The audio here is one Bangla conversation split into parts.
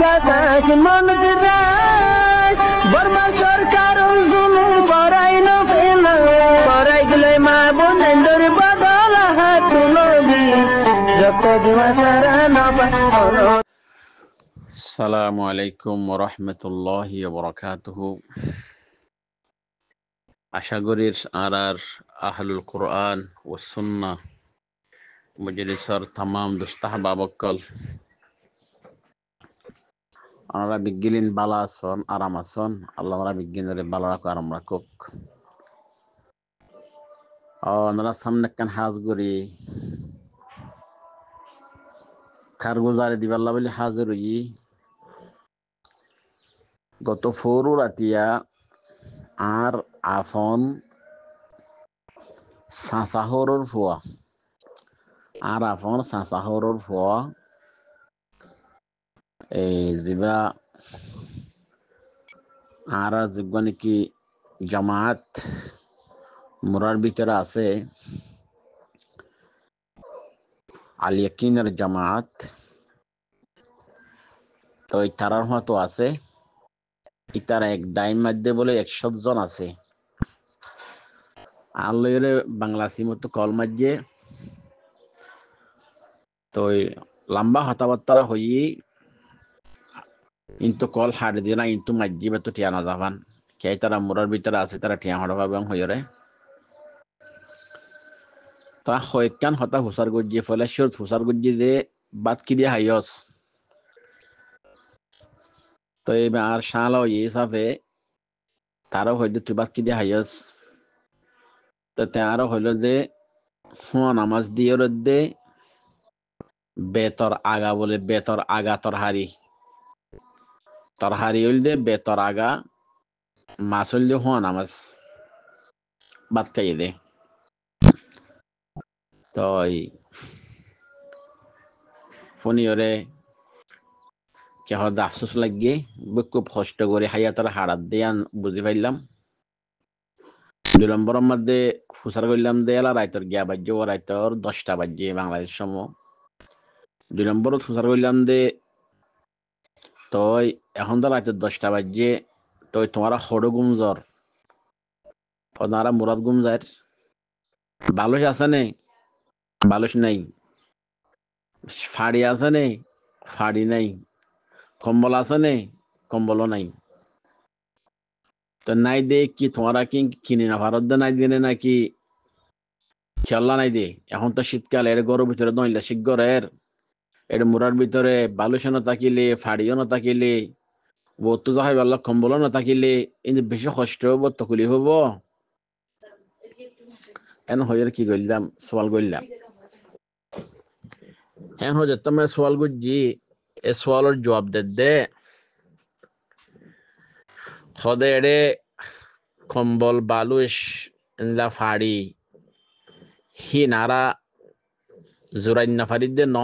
বাতাস মন দিরাই বর্মা সরকার জুলুম করাই না ফেলা করাই গেলে মা বোনেদের বদল হাত তুলবি যত দিবা সারা না পানো। আসসালামু আলাইকুম ওয়া রাহমাতুল্লাহি ওয়া বারাকাতুহু। আশা করি আর আহলুল কোরআন ও সুন্নাহ মজলিসর तमाम দুস্তাহবাবকল আমরা বিজ্ঞানীন বালা আছেন আরাম আছেন। আল্লাহ আমরা বিজ্ঞানের বালা রাখো আরাম রাখুক। আমরা সামনে কান হাজ করি কারগুজারি দিবাল্লা বলে হাজির হই। গত ফোরু রাতিয়া আর আফন সাসাহরর ফুয়া আর আফন সাসাহরর ফুয়া এই জিবা আর জিবা নাকি জামাত মুরার ভিতরে আছে আল ইয়াকিনের জামাত। তো তারার মতো আছে ইতারা এক ডাইন মধ্যে বলে 100 জন আছে। আল্লাহর বাংলা সিমতো কল মাঝে তো লম্বা কথাবার্তা হই ইন্তু কল হার দিয়ে না ইন্তু মাঝে বা তো টিয়া না যাবান কে তারা মুরার ভিতরে আছে তারা টিয়া হড়বা এবং হইরে তা হয়কান হতা হুসার গজ্জি ফলে শর্ট হুসার গজ্জি যে বাদ কি দিয়ে হাইয়স তো এবার আর শালা ওই হিসাবে তারাও হয়তো তুই বাদ কি দিয়ে হাইয়স তো তারও হইলো যে হুয়া নামাজ দিয়ে দে বেতর আগা বলে বেতর আগা তরহারি হইল দে বেতর আগা মাছ হইল দে হুয়া নামাজ বাদ খাইয়ে দে। তো ফোনি ওরে কেহ আফসোস লাগিয়ে খুব কষ্ট করে হাইয়া তারা হাড়াত দিয়ে বুঝি পাইলাম 2 নম্বরের মধ্যে ফুসার করলাম দেয়ালা রাইতর গিয়া বাজ্য ও রাইতর 10টা বাজে বাংলাদেশ সময় 2 নম্বর ফুসার করলাম দে তো এখন তো রাইতর 10টা বাজে তো তোমারা হড়ো গুমজর ওনারা মুরাদ গুমজার বালুস আছে নে বালুস নাই, ফাড়ি আছে নে ফাড়ি নাই, কম্বল আছে নে কম্বলও নাই। তো নাই দে কি তোমরা কি কিনে না ভারত দে নাই দিনে নাকি খেলা নাই দে। এখন তো শীতকাল এর গরুর ভিতরে দইলা শিগরের এর মুরার ভিতরে বালুসও না থাকিলে ফাড়িও না থাকিলে বত্তু যাহাই বাল্লা কম্বলও না থাকিলে কিন্তু বেশি কষ্ট হবো তকুলি হব। এন হইয়ের কি করলাম সওয়াল করলাম হ্যাঁ হয়ে যেতাম সওয়াল করছি এ সওয়ালের জবাব দে হদে এড়ে কম্বল বালুস এনলা ফাড়ি হি নারা জোরাইন না ফাড়ি দে ন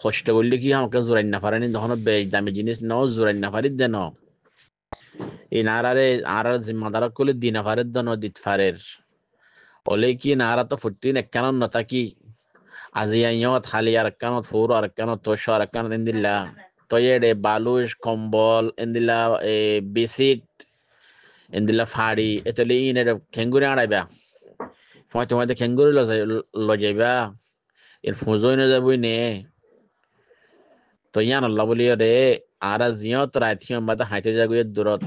কষ্ট করলে কি আমাকে জোরাইন না ফাড়ানি তখন বেশ দামি জিনিস ন জোরাইন না ফাড়ি দে ন এই নারারে আর জিম্মাদার করলে দিনা ফারের দন দিত ফারের ওলে কি নারা তো ফুটিন একখান নতাকি আজি আইয়ত খালি আর একখানত ফোর আর একখানত তোষ আর একখানত এন্দিল্লা তয়েডে বালুস কম্বল এন্দিল্লা বেসিট এন্দিল্লা ফাড়ি এতলে ইনে খেঙ্গুরে আড়াইবা সময় তোমার খেঙ্গুরে লজাইবা এর ফুজই না যাবই নে তো ইয়ান আল্লাহ বলি রে আর জিয়ত রাইথিয়ম বাদা হাইতে যাগুয়ে দূরত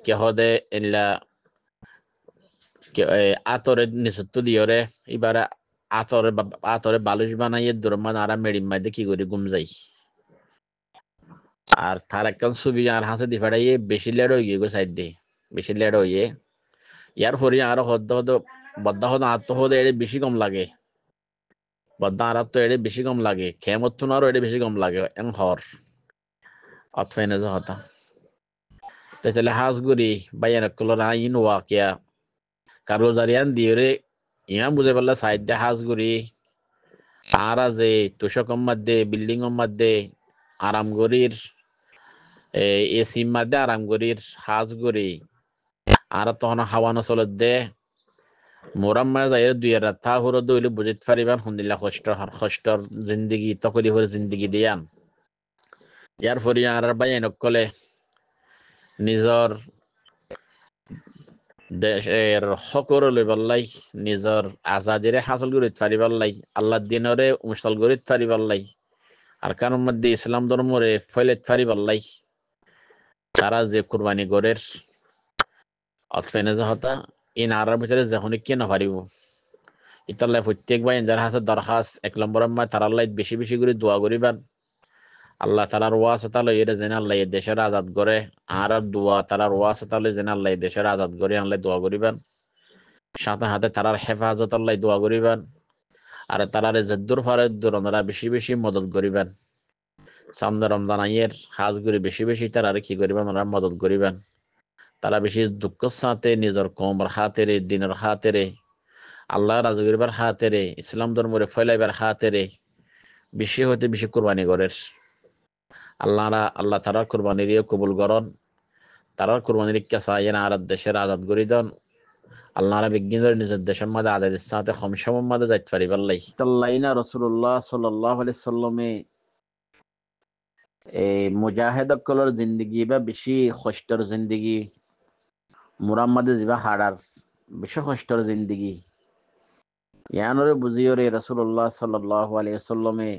কেহ দে এনলা আতরে নিচত্ব দিয়রে এবারে আতরে বালুস বানাইয়ে দূরমান আর মেডিম মাইদে কি করি গুম যাই আর তার একখান ছবি আর হাসে দি ফেড়াইয়ে বেশি লেট হয়ে গিয়ে গো সাইড দিয়ে বেশি লেট হইয়ে ইয়ার পরে আরো হদ্দ বদ্দা হদ আত্ম হদ এড়ে বেশি কম লাগে বদ্দা আর তো এড়ে বেশি কম লাগে খেমত তো আরো এড়ে বেশি কম লাগে এন হর অতফেনে যে হতা তাহলে হাজ গুড়ি বাইয়ান কলর আইন ওয়াকিয়া কারো জারিয়ান দিয়ে ইয়া বুঝে পারলা সাইড দিয়ে হাজ গুড়ি আর যে তুষকম মধ্যে বিল্ডিং মধ্যে আরামগড়ির এসি মধ্যে আরামগড়ির হাজ গুড়ি আর তখন হাওয়ানো চলত দে মোরাম মাঝে যাই 2 রাত থা হুর দইলে বুঝিত পারিবান হুন্দিল্লা কষ্টর জিন্দগি তকলি হরে জিন্দগি দিয়ান ইয়ার পরে আর বাইন কলে নিজর দেশের হকর লইবাল্লাই নিজর আজাদিরে হাসল করিত পারিবাল্লাই আল্লাহ দিনরে মুসল করিত পারিবাল্লাই আর কারণ মধ্যে ইসলাম ধর্মরে ফয়লেত পারিবাল্লাই তারা যে কুরবানি গরের অতফেনে হতা ইন আরার ভিতরে যখন কে না পারিব ইতাল্লাই প্রত্যেক ভাই যার হাসে দরখাস 1 নম্বর তার আল্লাহ বেশি বেশি করে দোয়া করিবান আল্লাহ তালার ওয়াসতা লইরে যেন আল্লাহ এই দেশের আজাদ করে আর দোয়া তালার ওয়াসতা লই যেন আল্লাহ এই দেশের আজাদ করে আল্লাহ দোয়া করিবেন সাথে হাতে তারার হেফাজত আল্লাহ দোয়া করিবেন আর তারারে জদ্দুর ফারে দূররা বেশি বেশি মদত করিবেন সামনে রমজান আইয়ের হাজগুড়ি বেশি বেশি তারারে কি করিবেন ওরা মদত করিবেন তারা বেশি দুঃখ সাথে নিজের কমর হাতেরে দিনের হাতেরে আল্লাহ রাজ করিবার হাতেরে ইসলাম ধর্মরে ফয়লাইবার হাতেরে বেশি হতে বেশি কোরবানি করে আল্লাহ তারার কোরবানির কবুল করন তারার কোরবানির ইচ্ছা আইন আর দেশের আজাদ করি দেন আল্লাহরা বিজ্ঞান নিজের দেশের মধ্যে আজাদের সাথে কম সময়ের মধ্যে যাইতে পারি পারলাই তাল্লাইনা রাসূলুল্লাহ সাল্লাল্লাহু আলাইহি সাল্লামে এই মুজাহিদকলর জিন্দেগি বা বেশি কষ্টর জিন্দেগি মুরাম্মাদে যিবা হাড়ার বেশি কষ্টর জিন্দেগি ইয়ানরে বুঝিয়রে রাসূলুল্লাহ সাল্লাল্লাহু আলাইহি সাল্লামে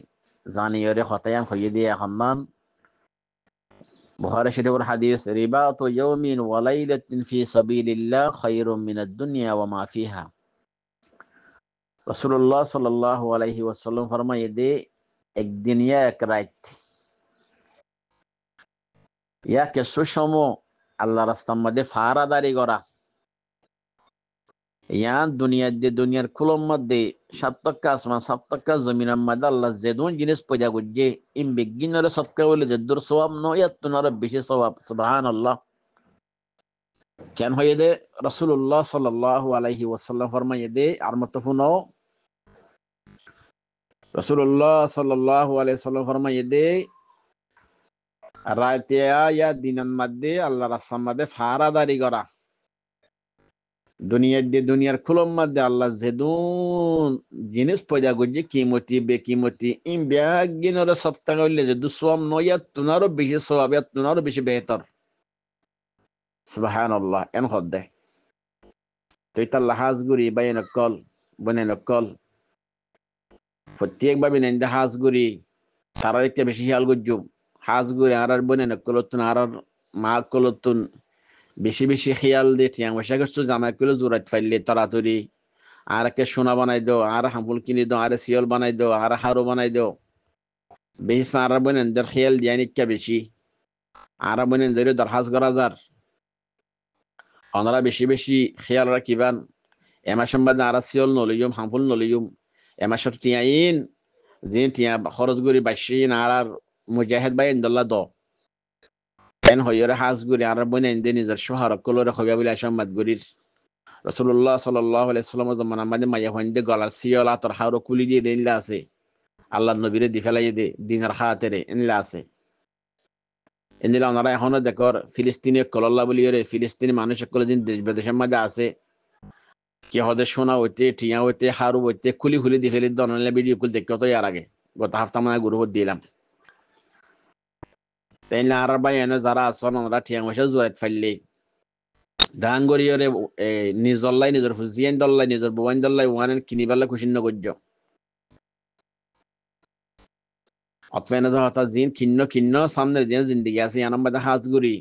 জানিয়রে হতায়ান হইয়ে দিয়ে এখনমান বুখারী শরীফের হাদিস রিবাতু ইয়াউমিন ওয়া লাইলাতিন ফি সাবিলিল্লাহ খায়রুম মিনাদ দুনিয়া ওয়া মা ফিহা রাসূলুল্লাহ সাল্লাল্লাহু আলাইহি ওয়াসাল্লাম ফরমায়ে দে এক দিন ইয়া এক রাত ইয়া কিছু সময় আল্লাহর রাস্তার মধ্যে ফারাদারি করা ইয়ান দুনিয়ার কুলম মধ্যে 7 টাকা আসমান 7 টাকা জমিনের মধ্যে আল্লাহ যেদুন জিনিস পয়দা করছে ইম বিজ্ঞানের সৎকা বলে যেদুর সওয়াব নয় তুনার বেশি সওয়াব সুবহানাল্লাহ কেন হয়ে দে রাসূলুল্লাহ সাল্লাল্লাহু আলাইহি ওয়াসাল্লাম ফরমায়ে দে আর মতফুনো রাসূলুল্লাহ সাল্লাল্লাহু আলাইহি ওয়াসাল্লাম ফরমায়ে দে রাতে ইয়া দিনের মধ্যে আল্লাহর রাস্তার মধ্যে ফারাদারি করা দুনিয়ার খুলম মধ্যে আল্লাহ যেদুন জিনিস পয়দা করছে কিমতি বেকিমতি ইম ব্যাগিনরে সত্তা করলে যে দুসওয়াম নয়া তুনারও বেশি সওয়াব তুনারও বেশি বেহতর সুবহানাল্লাহ এন হদ্দে তো এটা লাহাজ গুরি বাইন কল বনেন কল প্রত্যেক ভাবে নেন হাজ গুরি তারার একটা বেশি খেয়াল করছো হাজ গুরি আর বনেন কলতুন আর মা কলতুন বেশি বেশি খেয়াল দিয়ে টিয়াং বসা করছো জামা করলে জোরাত ফাইলে তাড়াতাড়ি আর একে সোনা বানাই দাও আর হাম্পুল কিনে দাও আর শিয়ল বানাই দাও আর হারো বানাই দাও বেশি সারা বোনের খেয়াল দিয়া নিকা বেশি আর বোনের ধরে দরহাজ করা যার ওনারা বেশি বেশি খেয়াল রাখিবান এমাসের মধ্যে আর শিয়ল নলিয়ম হাম্পুল নলিয়ম এমাসের টিয়াইন যে টিয়া খরচ করি বাইশিন আর মুজাহিদ বাই ইন্দল্লা দ এন হইরে হাজ গুরি আর বনে ইন্দে নিজের শহর কলরে হইবা বলে আসামাদ গুরির রাসূলুল্লাহ সাল্লাল্লাহু আলাইহি ওয়াসাল্লাম জামান আমাদের মাইয়া হইন্দে গলার সিয়লা তোর হারো কুলি দিয়ে দেইলা আছে আল্লাহর নবীরে দি ফেলাই দে দিনের খাতিরে ইনলা আছে ইনলা ওনারা এখনো দেখর ফিলিস্তিনি কলল্লা বলিরে ফিলিস্তিনি মানুষ কল দিন দেশ বিদেশের মধ্যে আছে কি হদে সোনা হইতে টিয়া হইতে হারু হইতে খুলি খুলি দি ফেলি দনলে ভিডিও কুল দেখতে তো ইয়ার আগে গত হপ্তাহ মানে গুরু দিলাম তাইলে আর ভাই এনে যারা আসন ওরা টিয়া বসে জোয়াত ফাইলে ডাঙ্গরিয়রে নিজল্লাই নিজের ফুজিয়ান দল্লাই নিজের বুয়ান দল্লাই ওয়ানের কিনিবালা খুশি নগর্য অতফেনে হতা জিন কিন্ন সামনে যে জিন্দিগি আছে ইয়ানাম বাদে হাজগুড়ি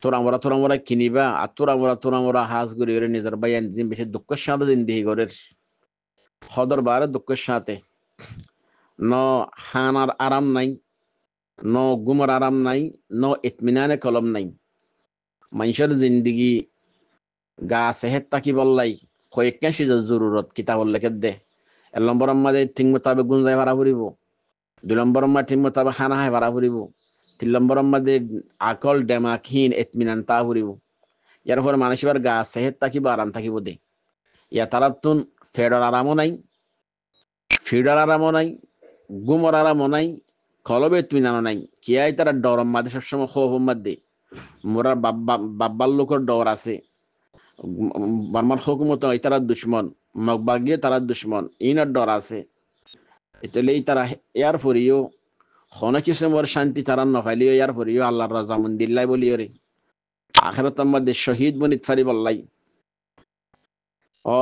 তোরা কিনিবা আর তোরা হাজগুড়ি ওরে নিজের ভাই জিন বেশি দুঃখের সাথে জিন্দিগি করে সদর বারে দুঃখের সাথে ন হানার আরাম নাই ন গুমর আরাম নাই ন ইতমিনানে কলম নাই মানুষের জিন্দিগি গা সেহেত তাকি বললাই কয়েকটা সিজের জরুরত কিতাবর লেখে দে 1 নম্বর মাঝে ঠিক মতাবে গুঞ্জাই ভাড়া ফুরিব 2 নম্বর মা ঠিক মতাবে খানা হাই ভাড়া ফুরিব 3 নম্বর মাঝে আকল ডেমাখিন ইতমিনান তা ফুরিব ইয়ার পরে মানুষের গা সেহেত তাকিব আরাম থাকিব দে ইয়া তারাতুন ফেডর আরামও নাই গুমর আরামও নাই কলবে ইতমিনানও নাই কিয়াই তারা ডরম মাঝে সবসময় খৌফ মাঝে মোরার বাব্বার লোকের ডর আছে বার্মার হুকুমত তারা দুশ্মন মগবাগিয়ে তারা দুশ্মন ইনার ডর আছে এটালেই তারা এয়ার ফরিও হন কিসমর শান্তি তারা নফাইলিও ইয়ার পরিও আল্লাহর রাজা মন্দিল্লাই বলিও রে আখিরাতের মধ্যে শহীদ বনিত ফারি বললাই ও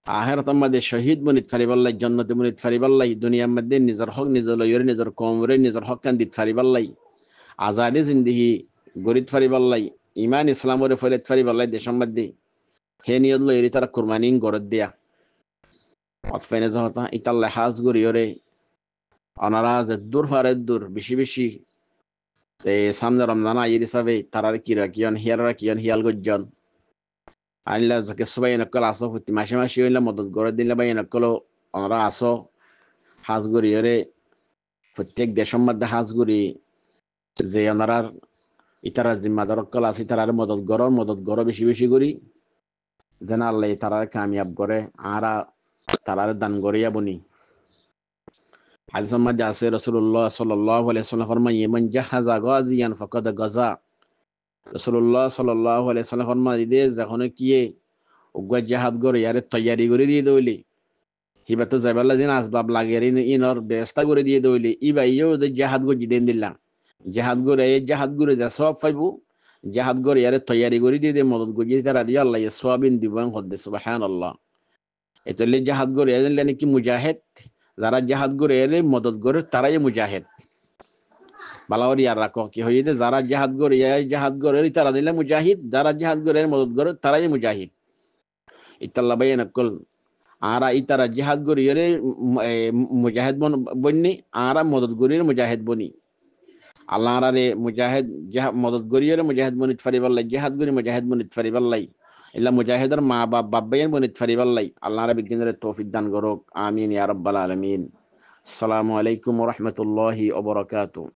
আখিরাতের মধ্যে শহীদ বনিত ফারি বললাই জান্নাতে বনিত ফারি বললাই দুনিয়ার মধ্যে নিজের হক নিজে লইরে নিজের কমরে নিজের হক কান দিত ফারি বললাই আজাদি জিন্দিগি গরিত ফারি বললাই ইমান ইসলামরে ফরিত ফারি বললাই দেশের মধ্যে হে নিয়ত লইরি তারা কুরবানি গরত দিয়া অতফাইনে যহতা ইতাল্লা হাজ গরিয়রে অনারা যে দূর ফারে দূর বেশি বেশি তে সামনে রমজান আইর হিসাবে তারার কিরা কিয়ন হিয়ারা কিয়ন হিয়াল গজ্জন আইলা যাকে সবাই নকল আসো ফুটি মাসে মাসে হইলা মদত গড়ে দিলে বাই নকল অনারা আসো হাজ গরিয়রে প্রত্যেক দেশের মধ্যে হাজ গরি যে ওনারার ইতারা জিম্মাদার কল আছে তারার মদত গড় বেশি বেশি করি যেন আল্লাহ তারার কামিয়াব করে আরা তারার দান গড়িয়া বনি হাদিসের মধ্যে আছে রাসূলুল্লাহ সাল্লাল্লাহু আলাইহি ওয়াসাল্লাম ফরমায় মান জাহাজা গাজিয়ান ফাকাদ গাজা রাসূলুল্লাহ সাল্লাল্লাহু আলাইহি ওয়াসাল্লাম ফরমায় যে যখন কিয়ে উগ্র জাহাদ গড়ে ইয়ারে তৈয়ারি করে দিয়ে দইলি হিবা তো যাইবাল্লা দিন আসবাব লাগে ইনর ব্যবস্থা করে দিয়ে দইলি ইবাইও যে জাহাদ গড়ি দেন দিলাম জাহাদ গড়ে যা সব পাইবো জাহাদ গড়ে ইয়ারে তৈয়ারি করে দিয়ে মদত গড়িয়ে তারা আল্লাহ সোয়াবিন দিবান হদ্দে সুবহানাল্লাহ এতলে জাহাদ গড়ে এলেন নাকি মুজাহিদ যারা জাহাদ গড়ে এলে মদত গড়ে তারাই মুজাহিদ বালাওয়ার ইয়ার রাখো কি হইতে যারা জাহাদ গড়ে তারা দিলে মুজাহিদ যারা জাহাদ গড়ে মদত গড়ে তারাই মুজাহিদ ইতাল্লা বাইন কল আরা ইতারা জাহাদ গড়ে মুজাহিদ বনি আরা মদত গড়ে মুজাহিদ বনি আল্লাহ আরে মুজাহিদ মদত গড়িয়ে মুজাহিদ বনিত ফারি বললাই জাহাদ গড়ি মুজাহিদ বনিত ফারি বললাই ইল্লা মুজাহিদের মা বাপ বাব্বাইন বনিত ফারি বললাই আল্লাহ রাব্বিল বিজ্ঞানের তৌফিক দান করুক আমিন ইয়া রাব্বাল আলামিন আসসালামু আলাইকুম ওয়া রাহমাতুল্লাহি ওয়া বারাকাতুহু।